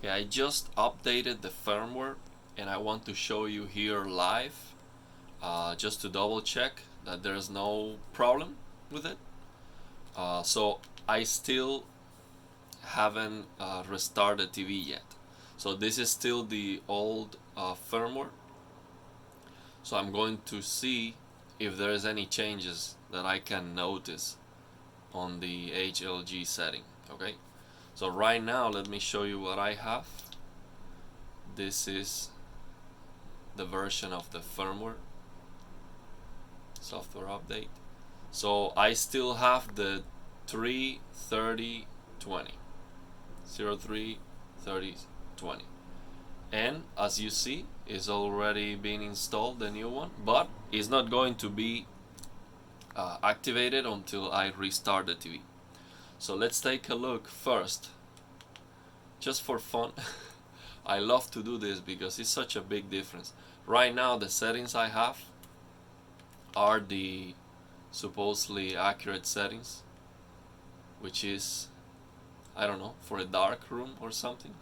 Okay, I just updated the firmware and I want to show you here live, just to double check that there's no problem with it. So I still haven't restarted the TV yet. So this is still the old firmware. So I'm going to see if there's any changes that I can notice on the HLG setting. Okay, so right now let me show you what I have. This is the version of the firmware software update. So I still have the 33020 033020, and as you see, it's already been installed, the new one, but it's not going to be activated until I restart the TV. So let's take a look first, just for fun. I love to do this because it's such a big difference. Right now the settings I have are the supposedly accurate settings, which is, I don't know, for a dark room or something.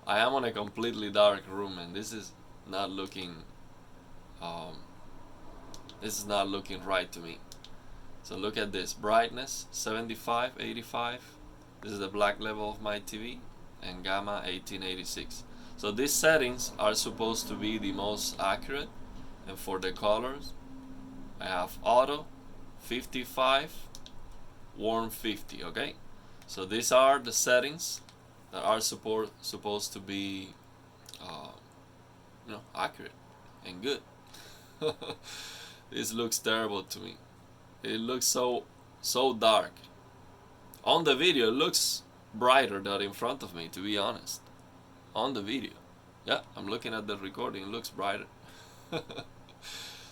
I am on a completely dark room and this is not looking right to me. So look at this: brightness 75, 85. This is the black level of my TV, and gamma 1886. So these settings are supposed to be the most accurate. And for the colors, I have auto 55, warm 50. Okay, so these are the settings that are supposed to be accurate and good. This looks terrible to me. It looks so dark. On the video it looks brighter than in front of me, to be honest. On the video, yeah, I'm looking at the recording, it looks brighter.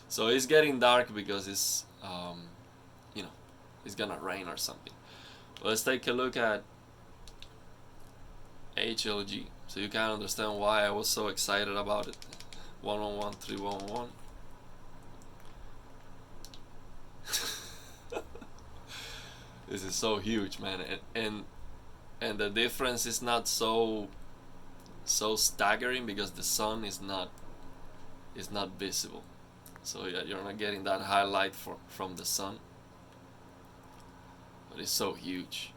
So it's getting dark because it's it's gonna rain or something. Let's take a look at HLG so you can understand why I was so excited about it. 111311. This is so huge, man, and the difference is not so staggering because the sun is not visible. So yeah, you're not getting that highlight from the sun, but it's so huge.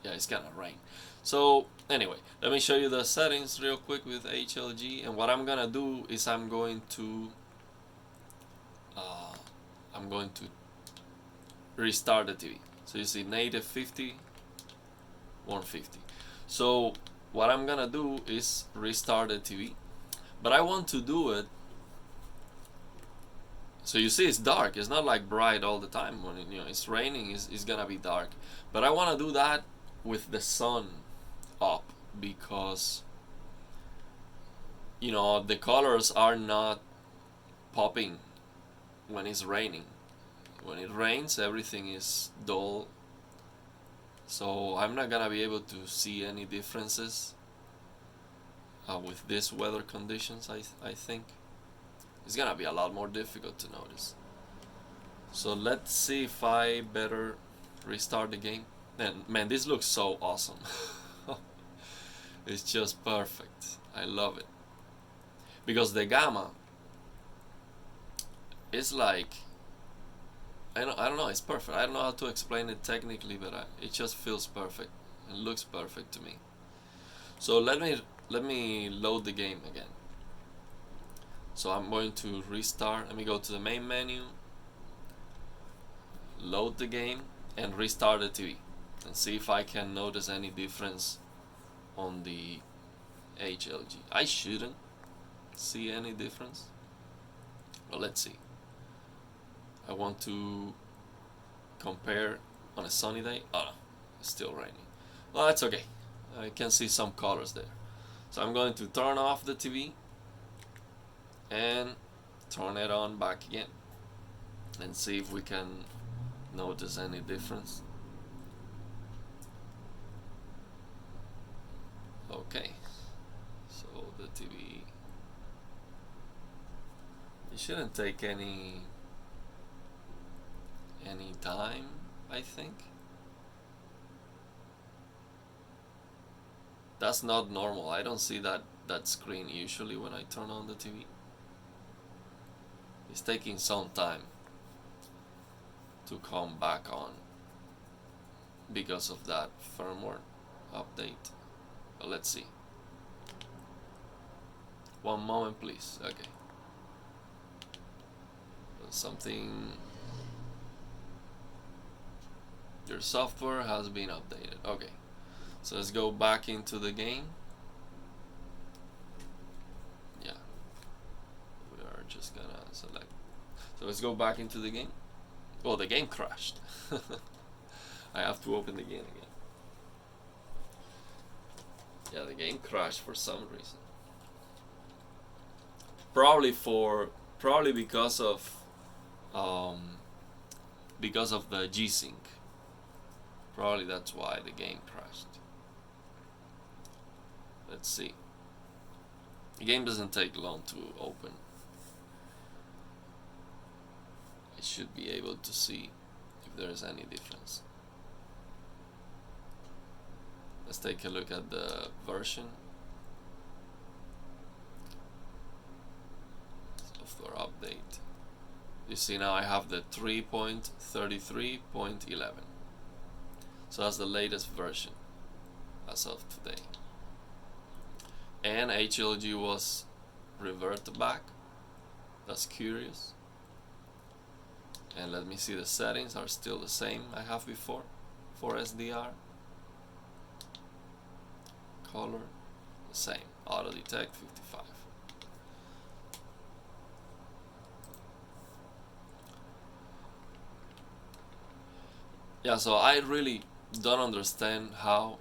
It's gonna rain. So anyway, let me show you the settings real quick with HLG, and what I'm gonna do is I'm going to restart the TV. So you see native 50, 150. So what I'm gonna do is restart the TV, but I want to do it. So you see it's dark. It's not like bright all the time. When it's raining, it's gonna be dark. But I want to do that with the sun up because the colors are not popping when it's raining. When it rains, everything is dull. So I'm not gonna be able to see any differences with these weather conditions. I think it's gonna be a lot more difficult to notice. So let's see if I better restart the game. And man, this looks so awesome. It's just perfect. I love it because the gamma is like, I don't know, it's perfect. I don't know how to explain it technically, but it just feels perfect. It looks perfect to me. So let me load the game again. So I'm going to restart. Let me go to the main menu, load the game, and restart the TV, and see if I can notice any difference on the HLG. I shouldn't see any difference, but let's see. I want to compare on a sunny day. Oh no, it's still raining. Well, that's okay. I can see some colors there. So I'm going to turn off the TV and turn it on back again and see if we can notice any difference. Okay, so the TV, it shouldn't take any time, I think. That's not normal. I don't see that screen usually when I turn on the TV. It's taking some time to come back on because of that firmware update. But let's see. One moment, please. Okay. Something. Your software has been updated. Okay. So let's go back into the game. Yeah. We are just gonna select. So let's go back into the game. Well, the game crashed. I have to open the game again. Yeah, the game crashed for some reason. Probably because of the G-Sync. Probably that's why the game crashed. Let's see. The game doesn't take long to open. I should be able to see if there is any difference. Let's take a look at the version. Software update. You see now I have the 3.33.11. So that's the latest version as of today. And HLG was reverted back. That's curious. And let me see, the settings are still the same I have before for SDR. Color, the same. Auto detect 55. Yeah, so I really don't understand how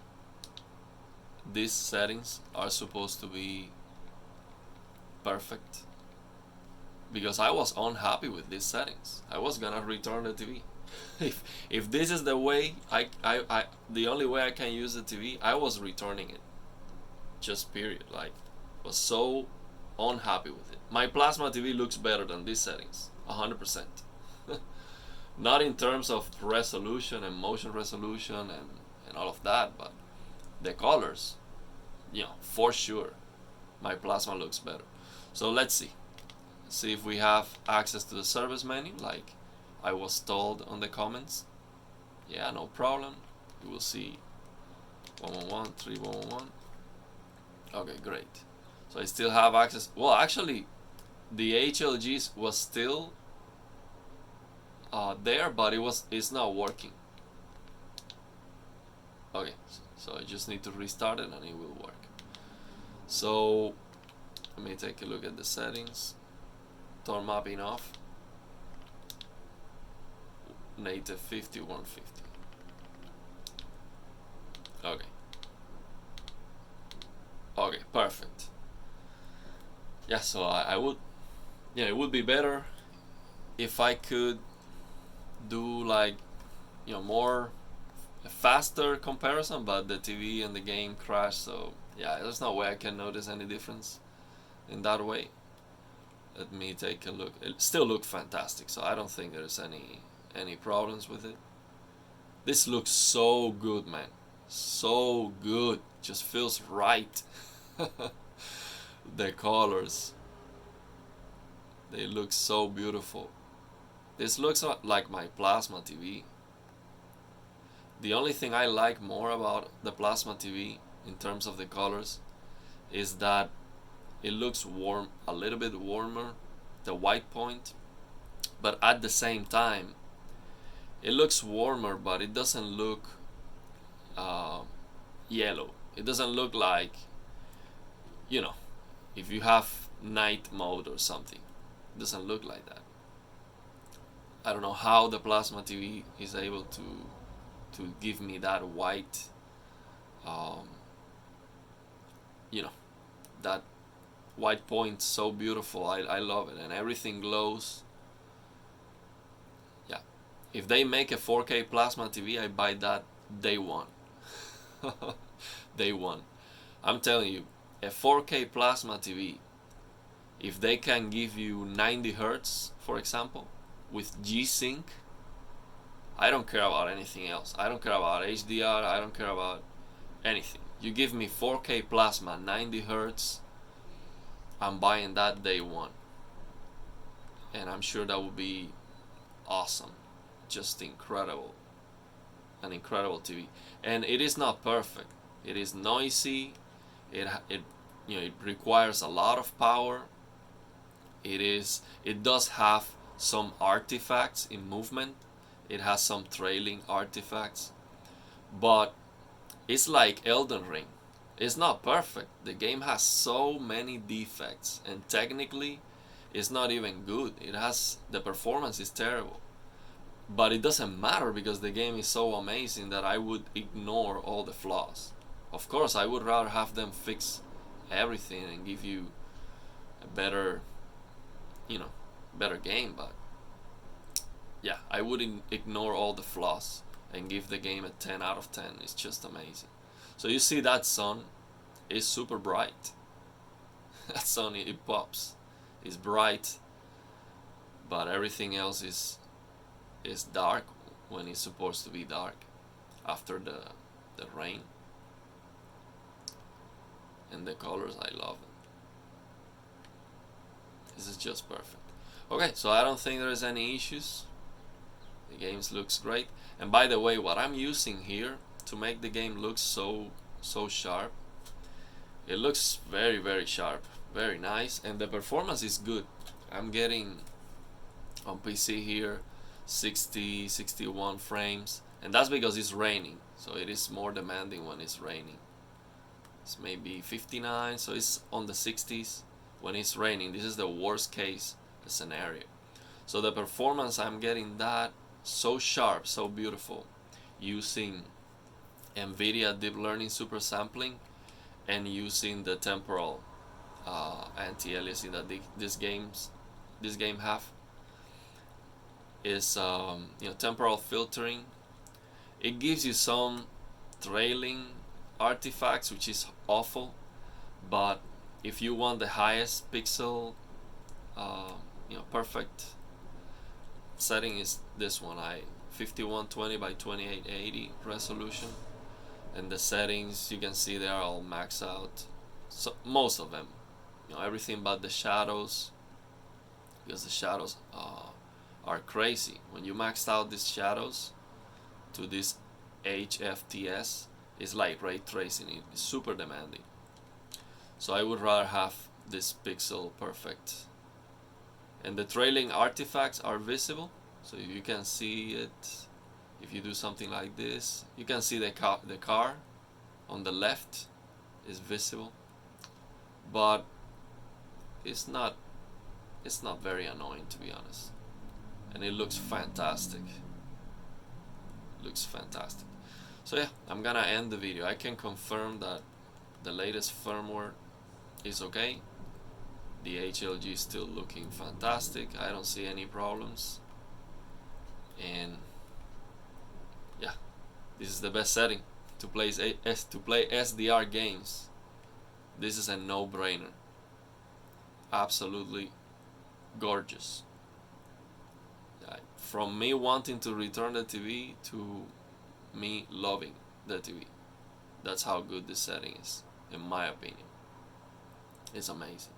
these settings are supposed to be perfect, because I was unhappy with these settings. I was gonna return the TV. if this is the way the only way I can use the TV, I was returning it. Just period. Like, was so unhappy with it. My plasma TV looks better than these settings, 100%. Not in terms of resolution and motion resolution and all of that, but the colors, for sure, my plasma looks better. So let's see. See if we have access to the service menu, like I was told on the comments. Yeah, no problem. You will see 111, 3111. Okay, great. So I still have access. Well, actually, the HLGs was still there, but it's not working. Okay, so I just need to restart it and it will work. So let me take a look at the settings. Tone mapping off. Native 50, 150. Okay. Okay, perfect. Yeah, so I would, it would be better if I could do like, more faster comparison, but the TV and the game crashed, so yeah, there's no way I can notice any difference in that way. Let me take a look. It still looks fantastic, so I don't think there's any problems with it. This looks so good, man. So good. Just feels right. The colors, they look so beautiful. This looks like my plasma TV. The only thing I like more about the plasma TV in terms of the colors is that it looks warm, a little bit warmer, the white point, but at the same time it looks warmer, but it doesn't look yellow. It doesn't look like, if you have night mode or something, it doesn't look like that. I don't know how the plasma TV is able to give me that white, that white point, so beautiful. I love it, and everything glows. Yeah, if they make a 4K plasma TV, I buy that day one. Day one. I'm telling you, a 4K plasma TV, if they can give you 90 hertz, for example, with G-Sync, I don't care about anything else. I don't care about HDR. I don't care about anything. You give me 4K plasma, 90 hertz, I'm buying that day one. And I'm sure that would be awesome. Just incredible. An incredible TV. And it is not perfect. It is noisy. It it requires a lot of power. It does have some artifacts in movement. It has some trailing artifacts. But it's like Elden Ring. It's not perfect. The game has so many defects, and technically it's not even good. The performance is terrible. But it doesn't matter because the game is so amazing that I would ignore all the flaws. Of course, I would rather have them fix everything and give you a better, better game. But yeah, I would ignore all the flaws and give the game a 10 out of 10. It's just amazing. So you see that sun is super bright. That sun, it pops. It's bright, but everything else is dark when it's supposed to be dark after the rain. And the colors, I love it. This is just perfect. Okay, so I don't think there's any issues. The game looks great. And by the way, what I'm using here to make the game look so sharp, it looks very, very sharp, very nice, and the performance is good. I'm getting on PC here 60, 61 frames, and that's because it's raining, so it is more demanding when it's raining. It's maybe 59, so it's on the 60s when it's raining. This is the worst case scenario. So the performance, I'm getting that so sharp, so beautiful, using NVIDIA Deep Learning Super Sampling and using the temporal anti-aliasing that this game have. Is temporal filtering. It gives you some trailing artifacts, which is awful, but if you want the highest pixel perfect setting is this one. 5120 by 2880 resolution, and the settings you can see they are all maxed out. So most of them, everything but the shadows, because the shadows are crazy. When you maxed out these shadows to this HFTS, it's like ray tracing. It's super demanding. So I would rather have this pixel perfect. And the trailing artifacts are visible, so you can see it. If you do something like this, you can see the car on the left is visible, but it's not very annoying, to be honest. And it looks fantastic. Looks fantastic. So yeah, I'm gonna end the video. I can confirm that the latest firmware is okay. The HLG is still looking fantastic. I don't see any problems. And yeah, this is the best setting to play SDR games. This is a no-brainer. Absolutely gorgeous. From me wanting to return the TV to me loving the TV. That's how good this setting is, in my opinion. It's amazing.